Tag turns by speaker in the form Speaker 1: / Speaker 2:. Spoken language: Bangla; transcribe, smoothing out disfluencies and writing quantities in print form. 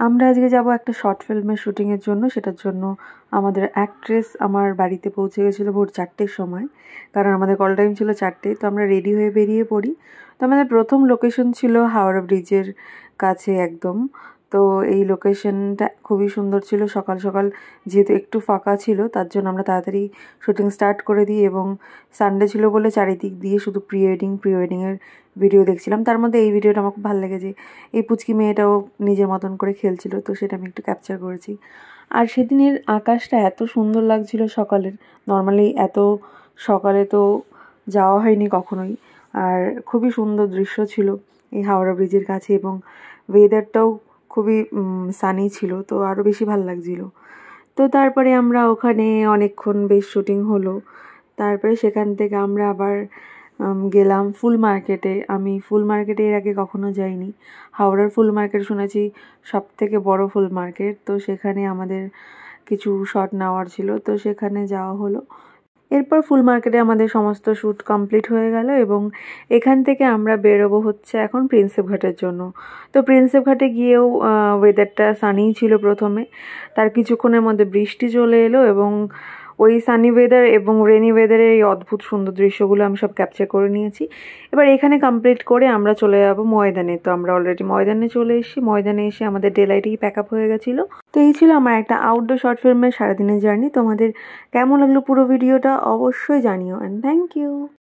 Speaker 1: আমরা আজকে যাব একটা শর্ট ফিল্মের শুটিংয়ের জন্য। সেটার জন্য আমাদের অ্যাক্ট্রেস আমার বাড়িতে পৌঁছে গেছিলো ভোর 4টের সময়, কারণ আমাদের কল টাইম ছিল 4টে। তো আমরা রেডি হয়ে বেরিয়ে পড়ি। তো আমাদের প্রথম লোকেশন ছিল হাওড়া ব্রিজের কাছে একদম। তো এই লোকেশনটা খুবই সুন্দর ছিল। সকাল সকাল যেহেতু একটু ফাঁকা ছিল, তার জন্য আমরা তাড়াতাড়ি শুটিং স্টার্ট করে দিই, এবং সানডে ছিল বলে চারিদিক দিয়ে শুধু প্রি ওয়েডিংয়ের ভিডিও দেখছিলাম। তার মধ্যে এই ভিডিওটা আমার খুব ভালো লেগেছে। এই পুচকি মেয়েটাও নিজের মতন করে খেলছিল, তো সেটা আমি একটু ক্যাপচার করেছি। আর সেদিনের আকাশটা এত সুন্দর লাগছিল সকালের। নর্মালি এত সকালে তো যাওয়া হয়নি কখনোই। আর খুবই সুন্দর দৃশ্য ছিল এই হাওড়া ব্রিজের কাছে, এবং ওয়েদারটাও খুবই সানি ছিল, তো আরও বেশি ভালো লাগছিল। তো তারপরে আমরা ওখানে অনেকক্ষণ বেশ শুটিং হলো। তারপরে সেখান থেকে আমরা আবার গেলাম ফুল মার্কেটে। আমি ফুল মার্কেটে এর আগে কখনো যাইনি। হাওড়ার ফুল মার্কেট শুনেছি সবথেকে বড় ফুল মার্কেট। তো সেখানে আমাদের কিছু শট নেওয়ার ছিল, তো সেখানে যাওয়া হলো। এরপর ফুল মার্কেটে আমাদের সমস্ত শ্যুট কমপ্লিট হয়ে গেল, এবং এখান থেকে আমরা বেরোবো হচ্ছে এখন প্রিন্সেপ ঘাটের জন্য। তো প্রিন্সেপ ঘাটে গিয়েও ওয়েদারটা সানিই ছিল প্রথমে, তার কিছুক্ষণের মধ্যে বৃষ্টি চলে এলো, এবং ওই সানি ওয়েদার এবং রেনি ওয়েদারের এই অদ্ভুত সুন্দর দৃশ্যগুলো আমি সব ক্যাপচার করে নিয়েছি। এবার এখানে কমপ্লিট করে আমরা চলে যাব ময়দানে। তো আমরা অলরেডি ময়দানে চলে এসেছি। ময়দানে এসে আমাদের ডে লাইটেই প্যাক আপ হয়ে গেছিলো। তো এই ছিল আমার একটা আউটডোর শর্ট ফিল্মের সারাদিনের জার্নি। তোমাদের কেমন লাগলো পুরো ভিডিওটা অবশ্যই জানিও, অ্যান্ড থ্যাংক ইউ।